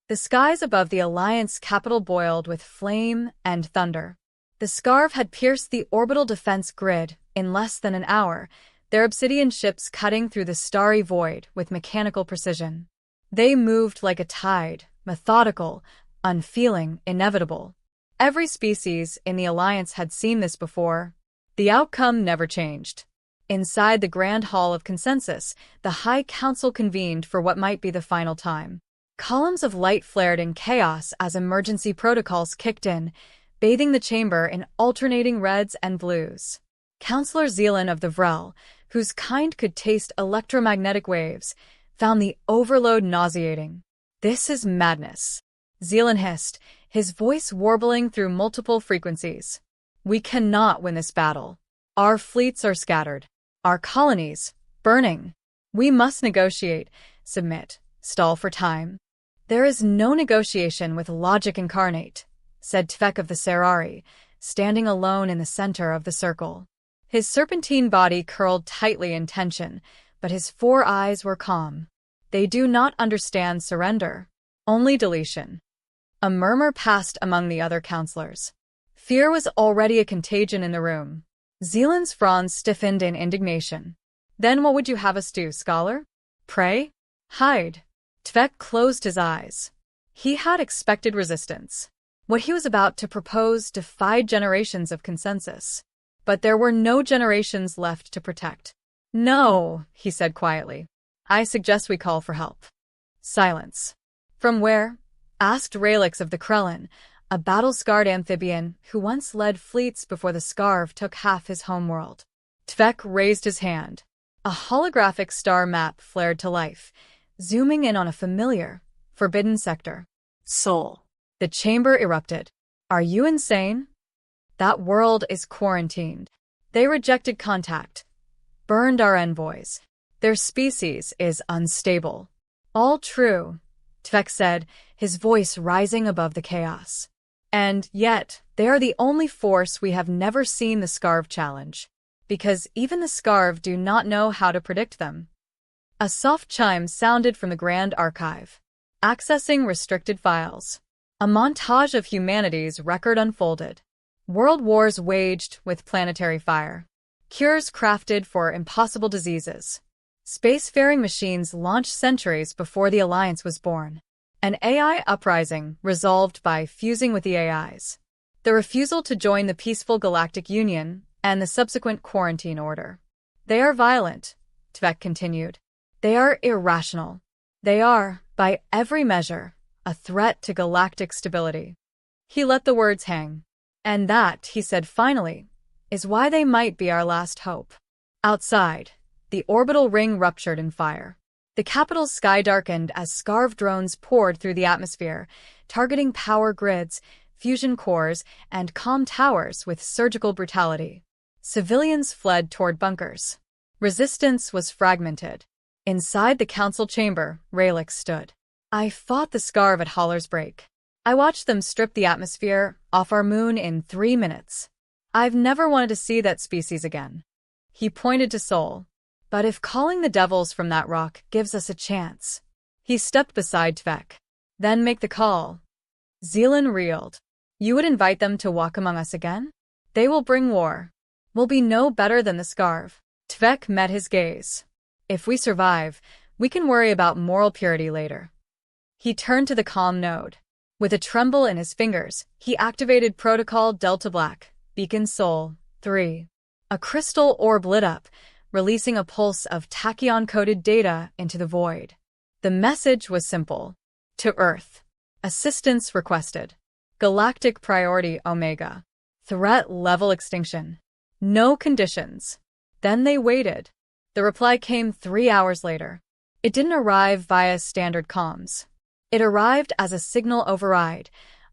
The skies above the Alliance capital boiled with flame and thunder. The Scarv had pierced the orbital defense grid in less than an hour, their obsidian ships cutting through the starry void with mechanical precision. They moved like a tide, methodical, unfeeling, inevitable. Every species in the Alliance had seen this before. The outcome never changed. Inside the Grand Hall of Consensus, the High Council convened for what might be the final time. Columns of light flared in chaos as emergency protocols kicked in, bathing the chamber in alternating reds and blues. Councillor Zealand of the Vrel, whose kind could taste electromagnetic waves, found the overload nauseating. "This is madness," Zealand hissed, his voice warbling through multiple frequencies. "We cannot win this battle. Our fleets are scattered. Our colonies, burning. We must negotiate, submit, stall for time." "There is no negotiation with logic incarnate," said Tvek of the Serari, standing alone in the center of the circle. His serpentine body curled tightly in tension, but his 4 eyes were calm. "They do not understand surrender. Only deletion." A murmur passed among the other counselors. Fear was already a contagion in the room. Zealand's fronds stiffened in indignation. "Then what would you have us do, scholar? Pray? Hide?" Tvek closed his eyes. He had expected resistance. What he was about to propose defied generations of consensus. But there were no generations left to protect. "No," he said quietly. "I suggest we call for help." Silence. "From where?" asked Ralix of the Krellin, a battle-scarred amphibian who once led fleets before the Scarv took half his homeworld. Tvek raised his hand. A holographic star map flared to life, zooming in on a familiar, forbidden sector. "Sol." The chamber erupted. "Are you insane? That world is quarantined. They rejected contact, burned our envoys. Their species is unstable." "All true," Tvek said, his voice rising above the chaos. "And yet, they are the only force we have never seen the Scarv challenge. Because even the Scarv do not know how to predict them." A soft chime sounded from the Grand Archive. Accessing restricted files. A montage of humanity's record unfolded. World wars waged with planetary fire. Cures crafted for impossible diseases. Spacefaring machines launched centuries before the Alliance was born. An AI uprising resolved by fusing with the AIs. The refusal to join the peaceful Galactic Union and the subsequent quarantine order. "They are violent," Tvek continued. "They are irrational. They are, by every measure, a threat to galactic stability." He let the words hang. "And that," he said finally, "is why they might be our last hope." Outside, the orbital ring ruptured in fire. The capital's sky darkened as Scarv drones poured through the atmosphere, targeting power grids, fusion cores, and comm towers with surgical brutality. Civilians fled toward bunkers. Resistance was fragmented. Inside the council chamber, Ralix stood. "I fought the Scarv at Haller's Break. I watched them strip the atmosphere off our moon in 3 minutes. I've never wanted to see that species again." He pointed to Sol. "But if calling the devils from that rock gives us a chance." He stepped beside Tvek. "Then make the call." Zealand reeled. "You would invite them to walk among us again? They will bring war. We'll be no better than the Scarv." Tvek met his gaze. "If we survive, we can worry about moral purity later." He turned to the comm node. With a tremble in his fingers, he activated Protocol Delta Black, Beacon Sol 3. A crystal orb lit up, releasing a pulse of tachyon-coded data into the void. The message was simple. To Earth. Assistance requested. Galactic Priority Omega. Threat level extinction. No conditions. Then they waited. The reply came 3 hours later. It didn't arrive via standard comms. It arrived as a signal override,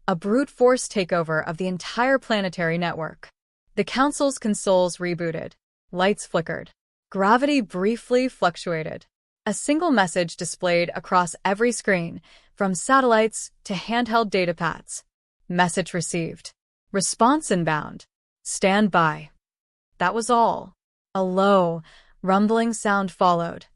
a brute force takeover of the entire planetary network. The Council's consoles rebooted. Lights flickered. Gravity briefly fluctuated. A single message displayed across every screen, from satellites to handheld datapads. Message received. Response inbound. Stand by. That was all. A low, rumbling sound followed,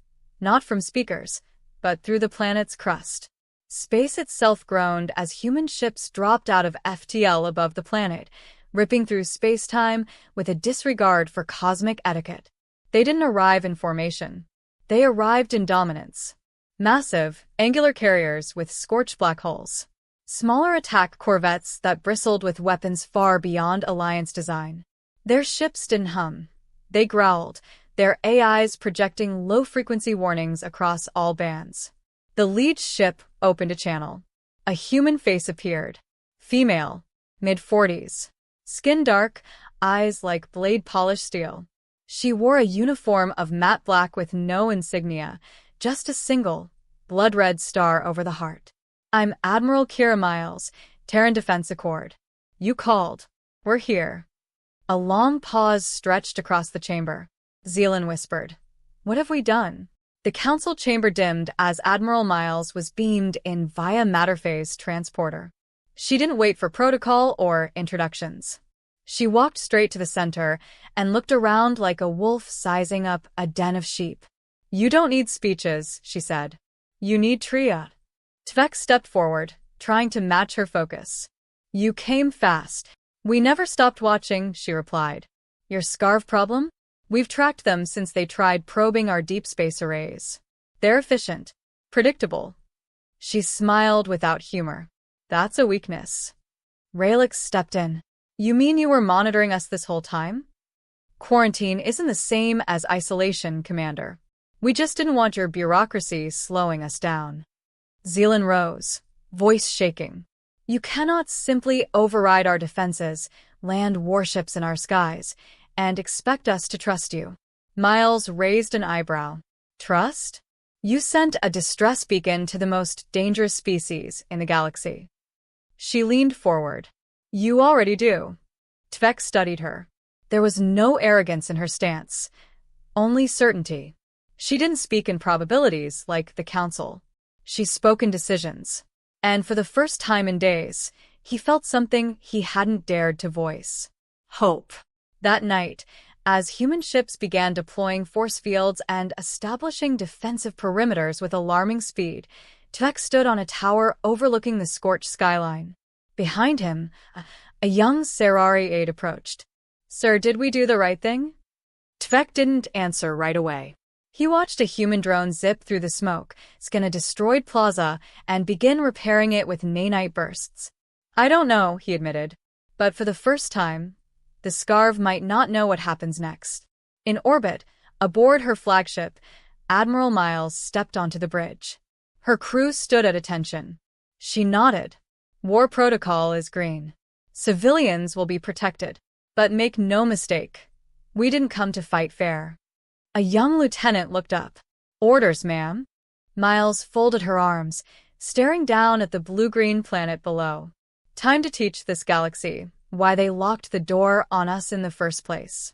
not from speakers, but through the planet's crust. Space itself groaned as human ships dropped out of FTL above the planet, ripping through space-time with a disregard for cosmic etiquette. They didn't arrive in formation. They arrived in dominance. Massive, angular carriers with scorched black holes. Smaller attack corvettes that bristled with weapons far beyond Alliance design. Their ships didn't hum. They growled, their AIs projecting low-frequency warnings across all bands. The lead ship opened a channel. A human face appeared. Female, mid-40s. Skin dark, eyes like blade-polished steel. She wore a uniform of matte black with no insignia, just a single, blood-red star over the heart. "I'm Admiral Kira Miles, Terran Defense Accord. You called. We're here." A long pause stretched across the chamber. Zealand whispered, "What have we done?" The council chamber dimmed as Admiral Miles was beamed in via Matterphase transporter. She didn't wait for protocol or introductions. She walked straight to the center and looked around like a wolf sizing up a den of sheep. "You don't need speeches," she said. "You need Tria." Tvek stepped forward, trying to match her focus. "You came fast." "We never stopped watching," she replied. "Your scarf problem? We've tracked them since they tried probing our deep space arrays. They're efficient. Predictable." She smiled without humor. "That's a weakness." Rayleigh stepped in. "You mean you were monitoring us this whole time?" "Quarantine isn't the same as isolation, Commander. We just didn't want your bureaucracy slowing us down." Zealand rose, voice shaking. "You cannot simply override our defenses, land warships in our skies, and expect us to trust you." Miles raised an eyebrow. "Trust? You sent a distress beacon to the most dangerous species in the galaxy." She leaned forward. "You already do." Tvek studied her. There was no arrogance in her stance, only certainty. She didn't speak in probabilities like the Council. She spoke in decisions. And for the first time in days, he felt something he hadn't dared to voice. Hope. That night, as human ships began deploying force fields and establishing defensive perimeters with alarming speed, Tvek stood on a tower overlooking the scorched skyline. Behind him, a young Serari aide approached. "Sir, did we do the right thing?" Tvek didn't answer right away. He watched a human drone zip through the smoke, scan a destroyed plaza, and begin repairing it with nanite bursts. "I don't know," he admitted. But for the first time, the Scarv might not know what happens next. In orbit, aboard her flagship, Admiral Miles stepped onto the bridge. Her crew stood at attention. She nodded. "War protocol is green. Civilians will be protected. But make no mistake, we didn't come to fight fair." A young lieutenant looked up. "Orders, ma'am." Miles folded her arms, staring down at the blue-green planet below. "Time to teach this galaxy why they locked the door on us in the first place."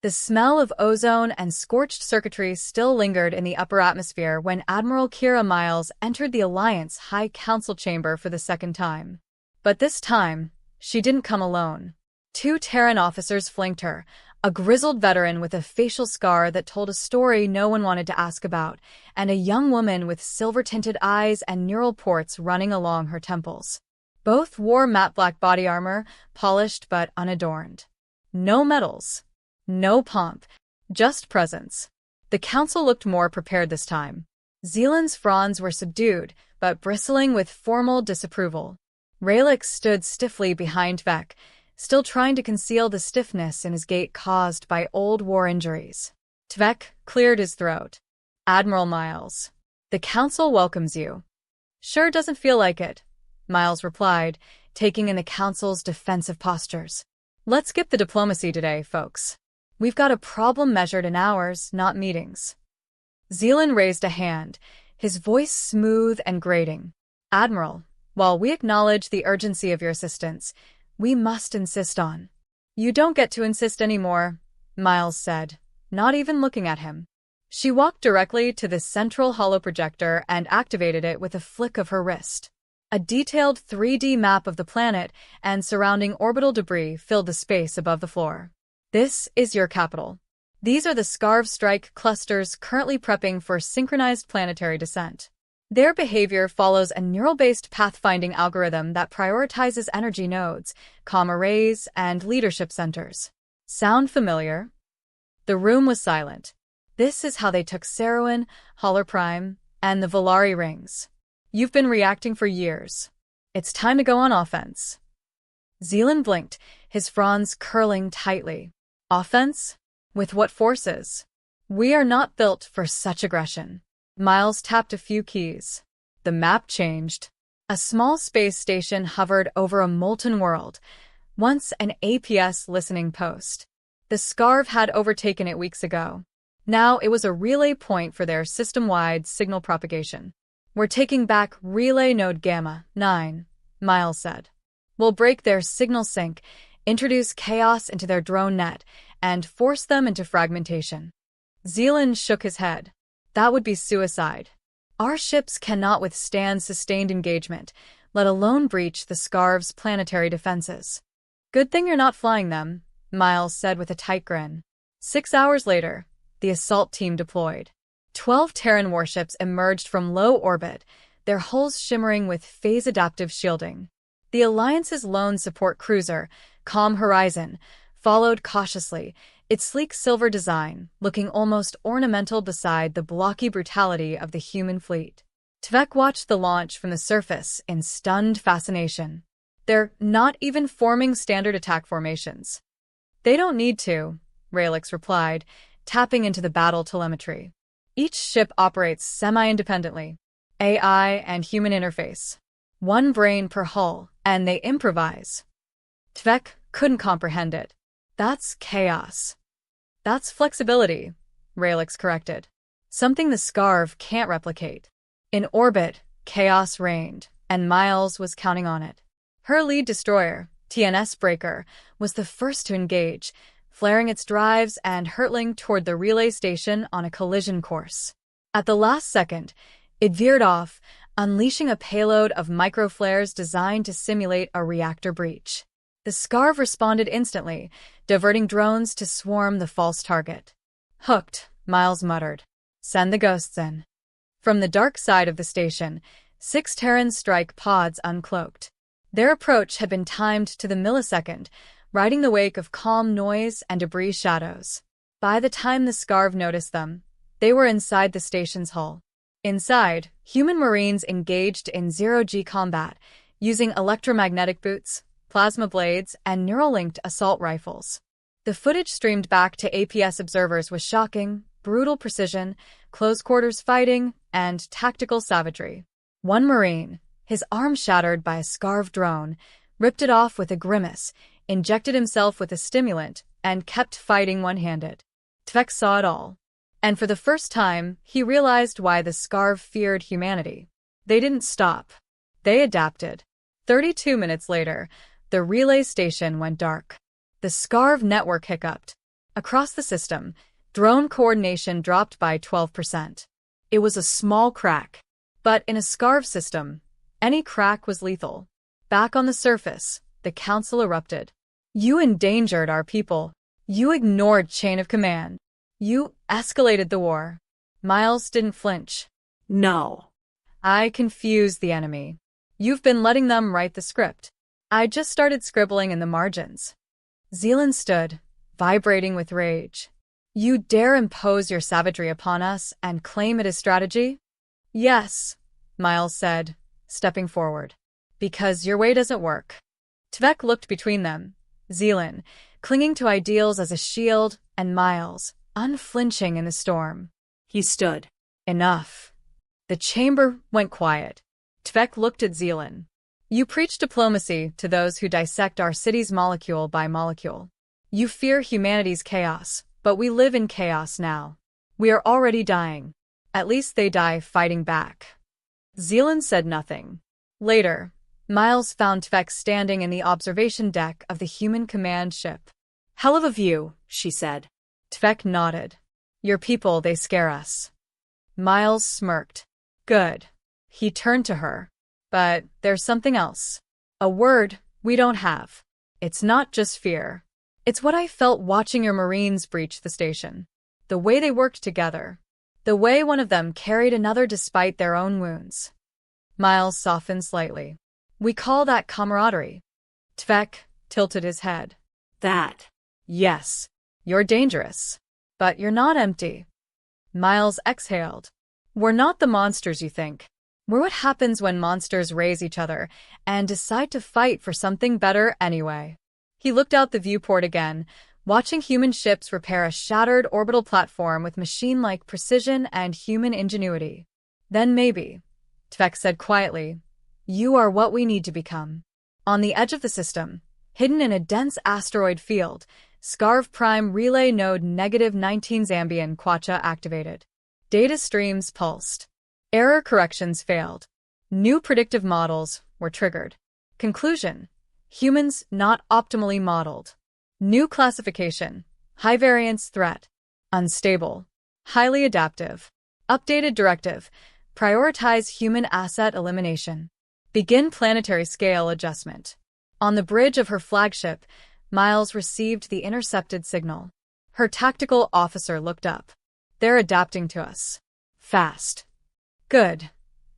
The smell of ozone and scorched circuitry still lingered in the upper atmosphere when Admiral Kira Miles entered the Alliance High Council chamber for the second time. But this time, she didn't come alone. 2 Terran officers flanked her, a grizzled veteran with a facial scar that told a story no one wanted to ask about, and a young woman with silver-tinted eyes and neural ports running along her temples. Both wore matte black body armor, polished but unadorned. No medals. No pomp, just presence. The council looked more prepared this time. Zealand's fronds were subdued, but bristling with formal disapproval. Rayleigh stood stiffly behind Vec, still trying to conceal the stiffness in his gait caused by old war injuries. Tvek cleared his throat. "Admiral Miles, the council welcomes you." "Sure doesn't feel like it," Miles replied, taking in the council's defensive postures. "Let's skip the diplomacy today, folks. We've got a problem measured in hours, not meetings." Zealand raised a hand, his voice smooth and grating. "Admiral, while we acknowledge the urgency of your assistance, we must insist on." "You don't get to insist anymore," Miles said, not even looking at him. She walked directly to the central holoprojector and activated it with a flick of her wrist. A detailed 3D map of the planet and surrounding orbital debris filled the space above the floor. "This is your capital. These are the Scarv strike clusters currently prepping for synchronized planetary descent. Their behavior follows a neural-based pathfinding algorithm that prioritizes energy nodes, comm arrays, and leadership centers. Sound familiar? The room was silent. This is how they took Saruman, Holler Prime, and the Volari rings. You've been reacting for years. It's time to go on offense. Zealand blinked, his fronds curling tightly. Offense? With what forces? We are not built for such aggression. Miles tapped a few keys. The map changed. A small space station hovered over a molten world, once an APS listening post. The Scarv had overtaken it weeks ago. Now it was a relay point for their system-wide signal propagation. We're taking back relay node Gamma 9, Miles said. We'll break their signal sync, introduce chaos into their drone net, and force them into fragmentation. Zealand shook his head. That would be suicide. Our ships cannot withstand sustained engagement, let alone breach the Scarv's planetary defenses. Good thing you're not flying them, Miles said with a tight grin. 6 hours later, the assault team deployed. 12 Terran warships emerged from low orbit, their hulls shimmering with phase-adaptive shielding. The Alliance's lone support cruiser, Calm Horizon, followed cautiously, its sleek silver design looking almost ornamental beside the blocky brutality of the human fleet. Tvek watched the launch from the surface in stunned fascination. They're not even forming standard attack formations. They don't need to, Rayleigh replied, tapping into the battle telemetry. Each ship operates semi-independently. AI and human interface. One brain per hull, and they improvise. Tvek couldn't comprehend it. That's chaos. That's flexibility, Rayleigh corrected. Something the Scarv can't replicate. In orbit, chaos reigned, and Miles was counting on it. Her lead destroyer, TNS Breaker, was the first to engage, flaring its drives and hurtling toward the relay station on a collision course. At the last second, it veered off, unleashing a payload of microflares designed to simulate a reactor breach. The Scarv responded instantly, diverting drones to swarm the false target. Hooked, Miles muttered. Send the ghosts in. From the dark side of the station, 6 Terran strike pods uncloaked. Their approach had been timed to the millisecond, riding the wake of calm noise and debris shadows. By the time the Scarv noticed them, they were inside the station's hull. Inside, human Marines engaged in zero-G combat, using electromagnetic boots, plasma blades, and neural-linked assault rifles. The footage streamed back to APS observers with shocking, brutal precision, close-quarters fighting, and tactical savagery. One Marine, his arm shattered by a Scarv drone, ripped it off with a grimace, injected himself with a stimulant, and kept fighting one-handed. Tvek saw it all. And for the first time, he realized why the Scarv feared humanity. They didn't stop. They adapted. 32 minutes later, the relay station went dark. The Scarv network hiccuped. Across the system, drone coordination dropped by 12%. It was a small crack. But in a Scarv system, any crack was lethal. Back on the surface, the council erupted. You endangered our people. You ignored chain of command. You escalated the war. Miles didn't flinch. No. I confused the enemy. You've been letting them write the script. I just started scribbling in the margins. Zealand stood, vibrating with rage. You dare impose your savagery upon us and claim it as strategy? Yes, Miles said, stepping forward. Because your way doesn't work. Tvek looked between them, Zealand, clinging to ideals as a shield, and Miles, unflinching in the storm. He stood. Enough. The chamber went quiet. Tvek looked at Zealand. You preach diplomacy to those who dissect our cities molecule by molecule. You fear humanity's chaos, but we live in chaos now. We are already dying. At least they die fighting back. Zealand said nothing. Later, Miles found Tvek standing in the observation deck of the human command ship. Hell of a view, she said. Tvek nodded. Your people, they scare us. Miles smirked. Good. He turned to her. But there's something else. A word we don't have. It's not just fear. It's what I felt watching your Marines breach the station. The way they worked together. The way one of them carried another despite their own wounds. Miles softened slightly. We call that camaraderie. Tvek tilted his head. That. Yes, you're dangerous. But you're not empty. Miles exhaled. We're not the monsters you think. We're what happens when monsters raise each other and decide to fight for something better anyway. He looked out the viewport again, watching human ships repair a shattered orbital platform with machine-like precision and human ingenuity. Then maybe, Tvek said quietly, you are what we need to become. On the edge of the system, hidden in a dense asteroid field, Scarv Prime Relay Node -19 Zambian Quacha activated. Data streams pulsed. Error corrections failed. New predictive models were triggered. Conclusion: humans not optimally modeled. New classification: high variance threat. Unstable. Highly adaptive. Updated directive: prioritize human asset elimination. Begin planetary scale adjustment. On the bridge of her flagship, Miles received the intercepted signal. Her tactical officer looked up. They're adapting to us. Fast. Good,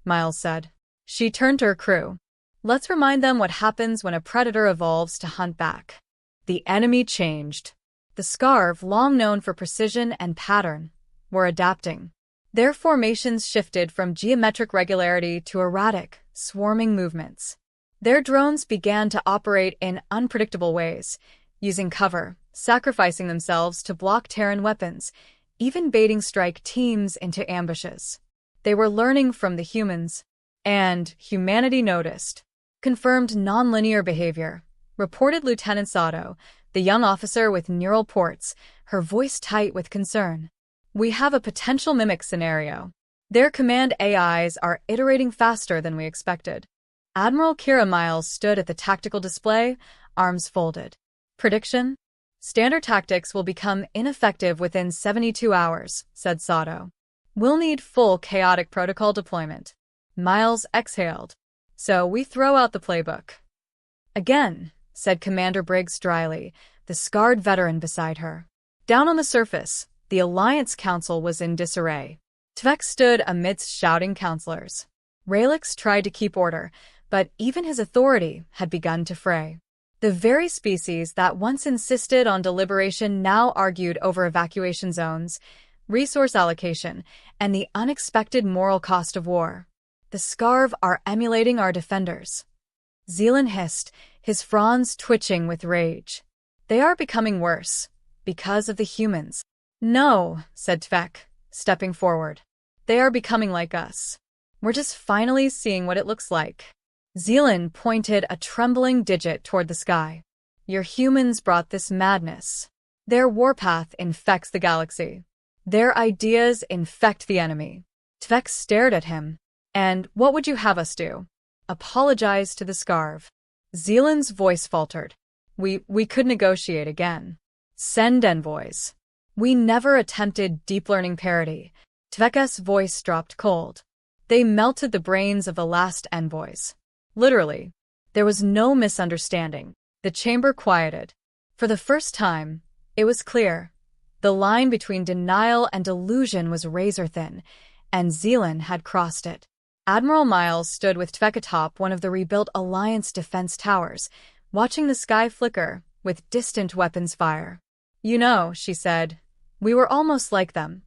Miles said. She turned to her crew. Let's remind them what happens when a predator evolves to hunt back. The enemy changed. The Scarv, long known for precision and pattern, were adapting. Their formations shifted from geometric regularity to erratic, swarming movements. Their drones began to operate in unpredictable ways, using cover, sacrificing themselves to block Terran weapons, even baiting strike teams into ambushes. They were learning from the humans, and humanity noticed. Confirmed nonlinear behavior, reported Lieutenant Sato, the young officer with neural ports, her voice tight with concern. We have a potential mimic scenario. Their command AIs are iterating faster than we expected. Admiral Kira Miles stood at the tactical display, arms folded. Prediction? Standard tactics will become ineffective within 72 hours, said Sato. We'll need full chaotic protocol deployment. Miles exhaled. So we throw out the playbook. Again, said Commander Briggs dryly, the scarred veteran beside her. Down on the surface, the Alliance Council was in disarray. Tvek stood amidst shouting counselors. Rayleigh tried to keep order, but even his authority had begun to fray. The very species that once insisted on deliberation now argued over evacuation zones, resource allocation, and the unexpected moral cost of war. The Scarv are emulating our defenders. Zealand hissed, his fronds twitching with rage. They are becoming worse, because of the humans. No, said Tvek, stepping forward. They are becoming like us. We're just finally seeing what it looks like. Zealand pointed a trembling digit toward the sky. Your humans brought this madness. Their warpath infects the galaxy. Their ideas infect the enemy. Tvek stared at him. And what would you have us do? Apologize to the Scarv. Zealand's voice faltered. We could negotiate again. Send envoys. We never attempted deep learning parity. Tvek's voice dropped cold. They melted the brains of the last envoys. Literally. There was no misunderstanding. The chamber quieted. For the first time, it was clear. The line between denial and delusion was razor-thin, and Zealand had crossed it. Admiral Miles stood with Tvek atop one of the rebuilt Alliance defense towers, watching the sky flicker with distant weapons fire. You know, she said, we were almost like them.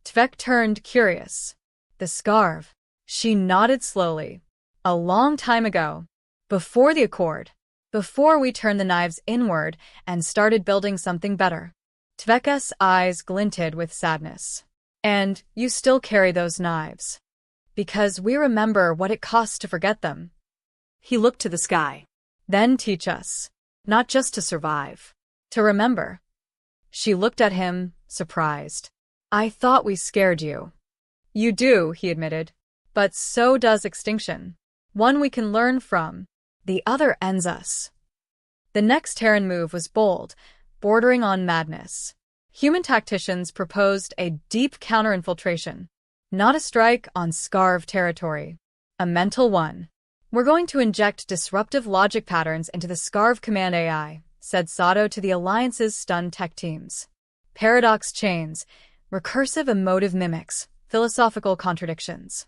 Tvek turned curious. The Scarv. She nodded slowly. A long time ago. Before the Accord. Before we turned the knives inward and started building something better. Tvek's eyes glinted with sadness. And you still carry those knives. Because we remember what it costs to forget them. He looked to the sky. Then teach us. Not just to survive. To remember. She looked at him, surprised. I thought we scared you. You do, he admitted. But so does extinction. One we can learn from. The other ends us. The next Terran move was bold, bordering on madness. Human tacticians proposed a deep counterinfiltration. Not a strike on Scarv territory. A mental one. We're going to inject disruptive logic patterns into the Scarv command AI, said Sato to the Alliance's stunned tech teams. Paradox chains, Recursive emotive mimics, philosophical contradictions.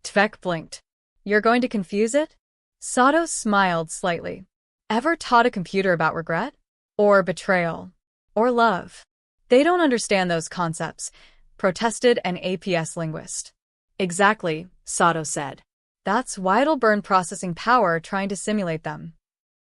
Tvek blinked. You're going to confuse it? Sato smiled slightly. Ever taught a computer about regret? Or betrayal? Or love? They don't understand those concepts, protested an APS linguist. Exactly, Sato said. That's why it'll burn processing power trying to simulate them.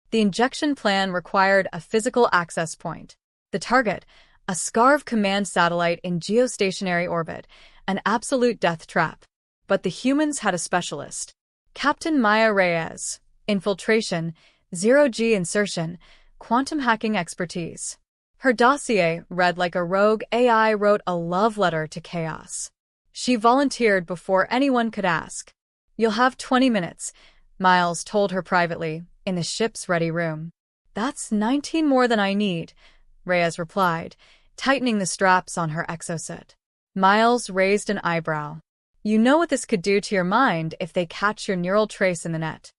The injection plan required a physical access point. The target, a SCARV command satellite in geostationary orbit, an absolute death trap. But the humans had a specialist. Captain Maya Reyes, infiltration, zero-G insertion, quantum hacking expertise. Her dossier read like a rogue AI wrote a love letter to chaos. She volunteered before anyone could ask. You'll have 20 minutes, Miles told her privately, in the ship's ready room. That's 19 more than I need, Reyes replied, tightening the straps on her exosuit. Miles raised an eyebrow. You know what this could do to your mind if they catch your neural trace in the net.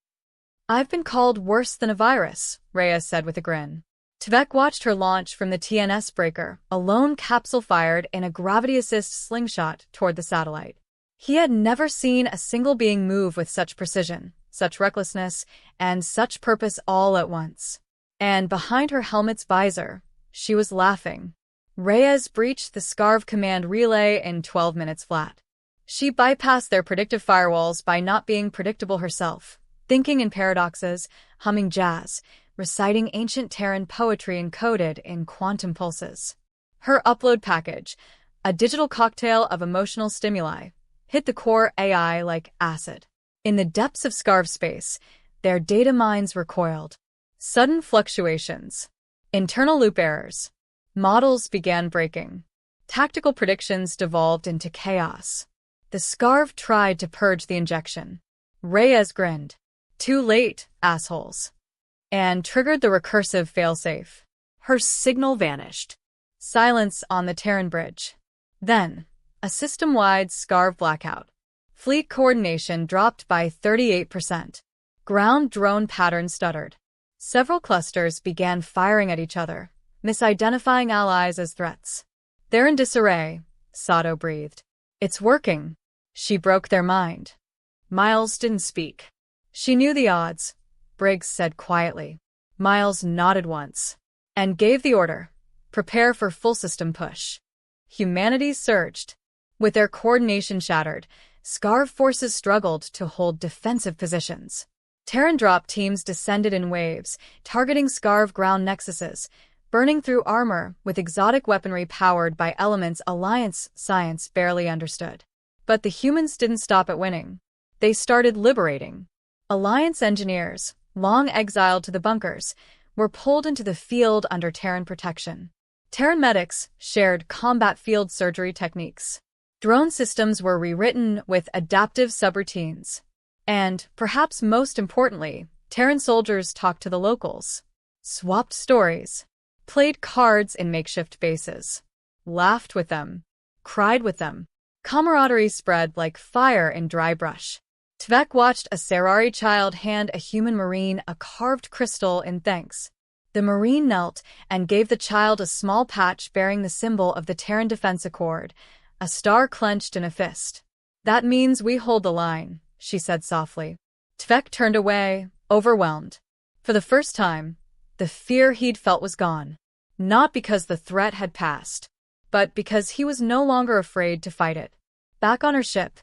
I've been called worse than a virus, Reyes said with a grin. Tvek watched her launch from the TNS breaker, a lone capsule fired in a gravity-assist slingshot toward the satellite. He had never seen a single being move with such precision, such recklessness, and such purpose all at once. And behind her helmet's visor, she was laughing. Reyes breached the SCARV command relay in 12 minutes flat. She bypassed their predictive firewalls by not being predictable herself, thinking in paradoxes, humming jazz, reciting ancient Terran poetry encoded in quantum pulses. Her upload package, a digital cocktail of emotional stimuli, hit the core AI like acid. In the depths of SCARV space, their data mines recoiled. Sudden fluctuations. Internal loop errors. Models began breaking. Tactical predictions devolved into chaos. The SCARV tried to purge the injection. Reyes grinned. Too late, assholes. And triggered the recursive failsafe. Her signal vanished. Silence on the Terran bridge. Then, a system-wide SCARV blackout. Fleet coordination dropped by 38%. Ground drone patterns stuttered. Several clusters began firing at each other, misidentifying allies as threats. They're in disarray, Sato breathed. It's working. She broke their mind. Miles didn't speak. She knew the odds, Briggs said quietly. Miles nodded once and gave the order. Prepare for full system push. Humanity surged. With their coordination shattered, SCARV forces struggled to hold defensive positions. Terran drop teams descended in waves, targeting SCARV ground nexuses, burning through armor with exotic weaponry powered by elements Alliance science barely understood. But the humans didn't stop at winning. They started liberating. Alliance engineers, long exiled to the bunkers, were pulled into the field under Terran protection. Terran medics shared combat field surgery techniques. Drone systems were rewritten with adaptive subroutines. And, perhaps most importantly, Terran soldiers talked to the locals, swapped stories, played cards in makeshift bases, laughed with them, cried with them. Camaraderie spread like fire in dry brush. Tvek watched a Serari child hand a human Marine a carved crystal in thanks. The Marine knelt and gave the child a small patch bearing the symbol of the Terran Defense Accord, a star clenched in a fist. That means we hold the line, she said softly. Tvek turned away, overwhelmed. For the first time, the fear he'd felt was gone. Not because the threat had passed, but because he was no longer afraid to fight it. Back on her ship,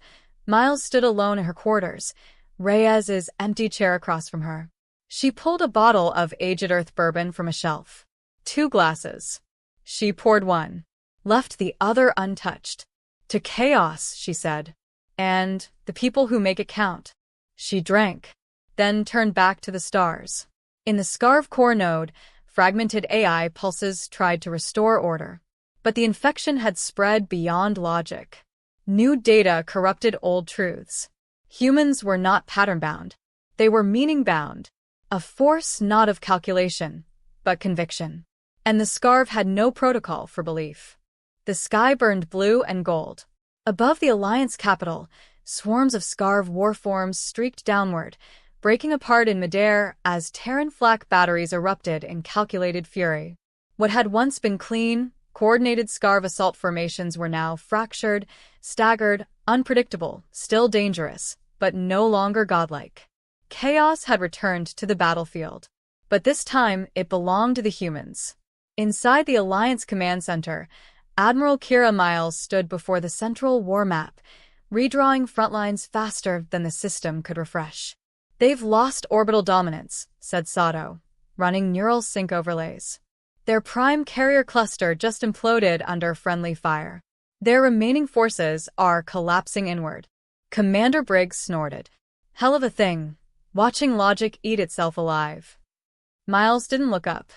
Miles stood alone in her quarters, Reyes's empty chair across from her. She pulled a bottle of Aged Earth bourbon from a shelf. 2 glasses. She poured one, left the other untouched. To chaos, she said. And the people who make it count. She drank, then turned back to the stars. In the SCARV core node, fragmented AI pulses tried to restore order. But the infection had spread beyond logic. New data corrupted old truths. Humans were not pattern-bound. They were meaning-bound. A force not of calculation, but conviction. And the SCARV had no protocol for belief. The sky burned blue and gold. Above the Alliance capital, swarms of SCARV warforms streaked downward, breaking apart in midair as Terran flak batteries erupted in calculated fury. What had once been clean, Coordinated Scarv assault formations were now fractured, staggered, unpredictable, still dangerous, but no longer godlike. Chaos had returned to the battlefield. But this time, it belonged to the humans. Inside the Alliance Command Center, Admiral Kira Miles stood before the central war map, redrawing frontlines faster than the system could refresh. "They've lost orbital dominance," said Sato, running neural sync overlays. "Their prime carrier cluster just imploded under friendly fire. Their remaining forces are collapsing inward." Commander Briggs snorted. "Hell of a thing, watching logic eat itself alive." Miles didn't look up.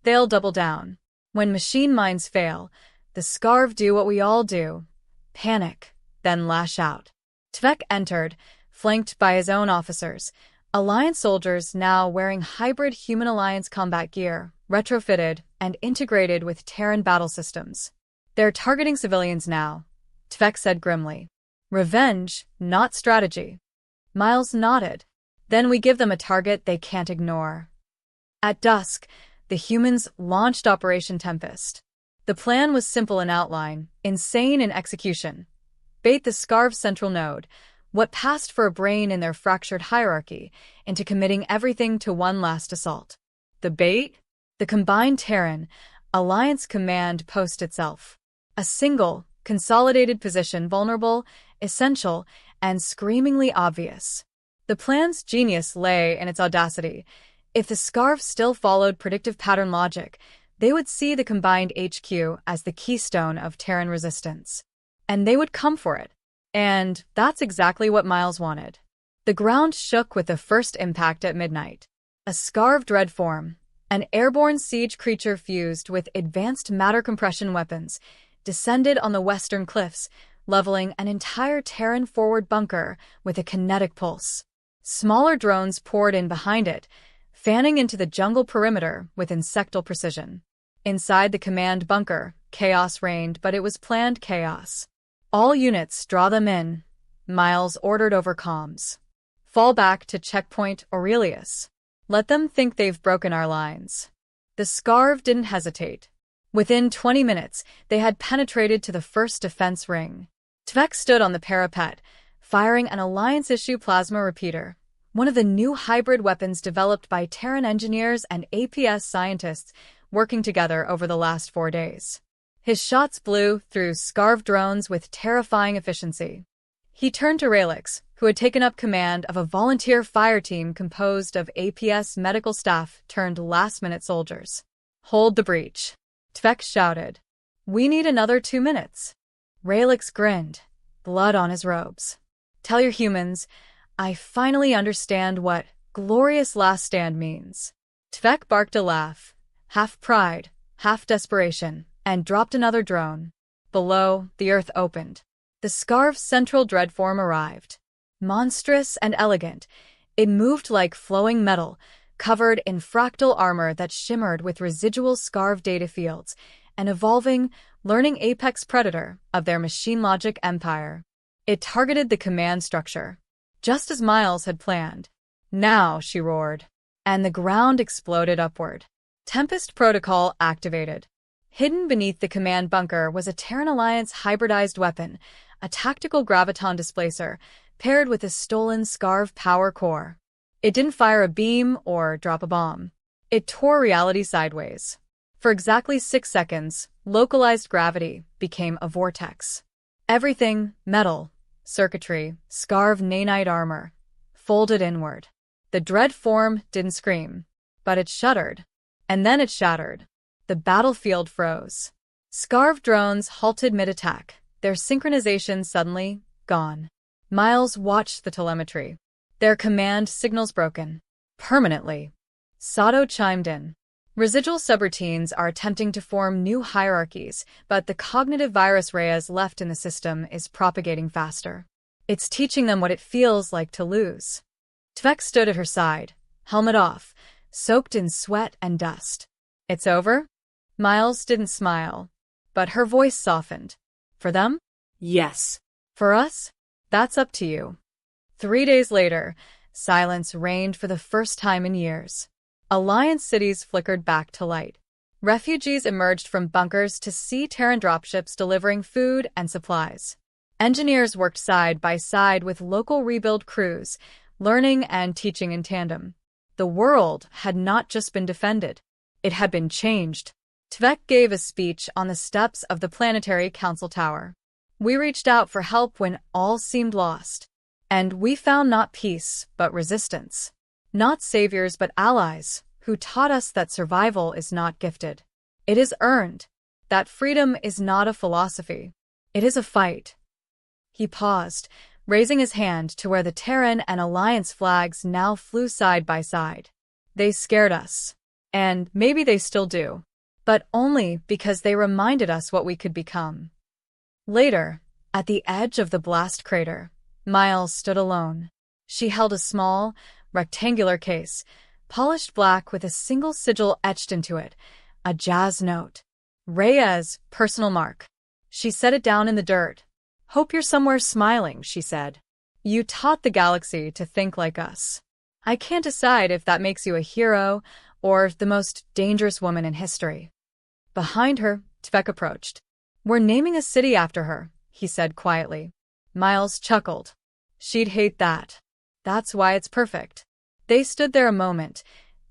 "They'll double down. When machine minds fail, the Scarv do what we all do: panic, then lash out." Tvek entered, flanked by his own officers, Alliance soldiers now wearing hybrid Human Alliance combat gear, retrofitted and integrated with Terran battle systems. "They're targeting civilians now," Tvek said grimly. "Revenge, not strategy." Miles nodded. "Then we give them a target they can't ignore." At dusk, the humans launched Operation Tempest. The plan was simple in outline, insane in execution. Bait the Scarv's central node, what passed for a brain in their fractured hierarchy, into committing everything to one last assault. The bait? The combined Terran Alliance command post itself. A single, consolidated position, vulnerable, essential, and screamingly obvious. The plan's genius lay in its audacity. If the Scarv still followed predictive pattern logic, they would see the combined HQ as the keystone of Terran resistance. And they would come for it. And that's exactly what Miles wanted. The ground shook with the first impact at midnight. A Scarv dread form, an airborne siege creature fused with advanced matter compression weapons, descended on the western cliffs, leveling an entire Terran forward bunker with a kinetic pulse. Smaller drones poured in behind it, fanning into the jungle perimeter with insectal precision. Inside the command bunker, chaos reigned, but it was planned chaos. "All units, draw them in," Miles ordered over comms. "Fall back to checkpoint Aurelius. Let them think they've broken our lines." The Scarv didn't hesitate. Within 20 minutes, they had penetrated to the first defense ring. Tvek stood on the parapet, firing an Alliance-issue plasma repeater, one of the new hybrid weapons developed by Terran engineers and APS scientists working together over the last 4 days. His shots blew through Scarv drones with terrifying efficiency. He turned to Ralix, who had taken up command of a volunteer fire team composed of APS medical staff turned last-minute soldiers. "Hold the breach," Tvek shouted. "We need another 2 minutes." Ralix grinned, blood on his robes. "Tell your humans, I finally understand what glorious last stand means." Tvek barked a laugh, half pride, half desperation, and dropped another drone. Below, the earth opened. The Scarv's central dreadform arrived. Monstrous and elegant, it moved like flowing metal, covered in fractal armor that shimmered with residual Scarv data fields, an evolving, learning apex predator of their machine logic empire. It targeted the command structure, just as Miles had planned. "Now," she roared. And the ground exploded upward. Tempest Protocol activated. Hidden beneath the command bunker was a Terran Alliance hybridized weapon, a tactical graviton displacer, paired with a stolen Scarv power core. It didn't fire a beam or drop a bomb. It tore reality sideways. For exactly 6 seconds, localized gravity became a vortex. Everything, metal, circuitry, Scarv nanite armor, folded inward. The dread form didn't scream, but it shuddered. And then it shattered. The battlefield froze. Scarv drones halted mid-attack, their synchronization suddenly gone. Miles watched the telemetry. Their command signals broken. Permanently. Sato chimed in. Residual subroutines are attempting to form new hierarchies, but the cognitive virus Reyes left in the system is propagating faster. It's teaching them what it feels like to lose. Tvek stood at her side, helmet off, soaked in sweat and dust. "It's over?" Miles didn't smile, but her voice softened. "For them?" "Yes." "For us? That's up to you." 3 days later, silence reigned for the first time in years. Alliance cities flickered back to light. Refugees emerged from bunkers to see Terran dropships delivering food and supplies. Engineers worked side by side with local rebuild crews, learning and teaching in tandem. The world had not just been defended, it had been changed. Tvek gave a speech on the steps of the Planetary Council Tower. We reached out for help when all seemed lost. And we found not peace, but resistance. Not saviors, but allies, who taught us that survival is not gifted. It is earned. That freedom is not a philosophy. It is a fight. He paused, raising his hand to where the Terran and Alliance flags now flew side by side. They scared us. And maybe they still do. But only because they reminded us what we could become. Later, at the edge of the blast crater, Miles stood alone. She held a small, rectangular case, polished black with a single sigil etched into it, a jazz note. Reyes' personal mark. She set it down in the dirt. "Hope you're somewhere smiling," she said. "You taught the galaxy to think like us. I can't decide if that makes you a hero or the most dangerous woman in history." Behind her, Tvek approached. "We're naming a city after her," he said quietly. Miles chuckled. "She'd hate that. That's why it's perfect." They stood there a moment,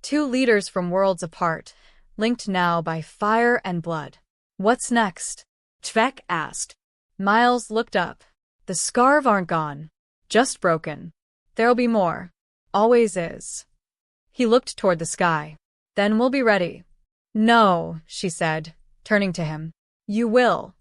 two leaders from worlds apart, linked now by fire and blood. "What's next?" Tvek asked. Miles looked up. "The Scarv aren't gone. Just broken. There'll be more. Always is." He looked toward the sky. "Then we'll be ready." "No," she said, turning to him. "You will."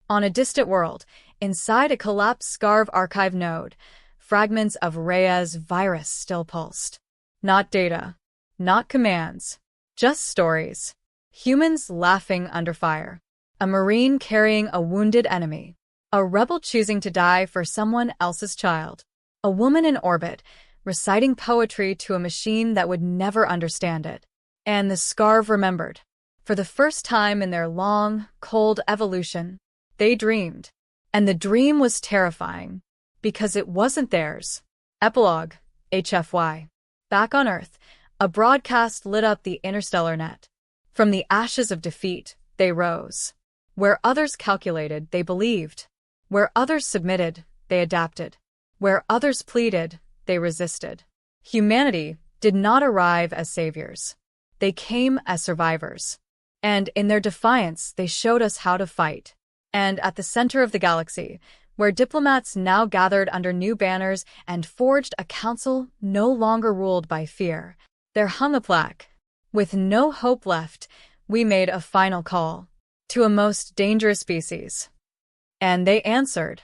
On a distant world, inside a collapsed Scarv archive node, fragments of Reyes' virus still pulsed. Not data. Not commands. Just stories. Humans laughing under fire. A Marine carrying a wounded enemy. A rebel choosing to die for someone else's child. A woman in orbit, reciting poetry to a machine that would never understand it. And the Scarv remembered. For the first time in their long, cold evolution, they dreamed. And the dream was terrifying. Because it wasn't theirs. Epilogue, HFY. Back on Earth, a broadcast lit up the interstellar net. From the ashes of defeat, they rose. Where others calculated, they believed. Where others submitted, they adapted. Where others pleaded, they resisted. Humanity did not arrive as saviors. They came as survivors. And in their defiance, they showed us how to fight. And at the center of the galaxy, where diplomats now gathered under new banners and forged a council no longer ruled by fear, there hung a plaque. With no hope left, we made a final call. To a most dangerous species. And they answered.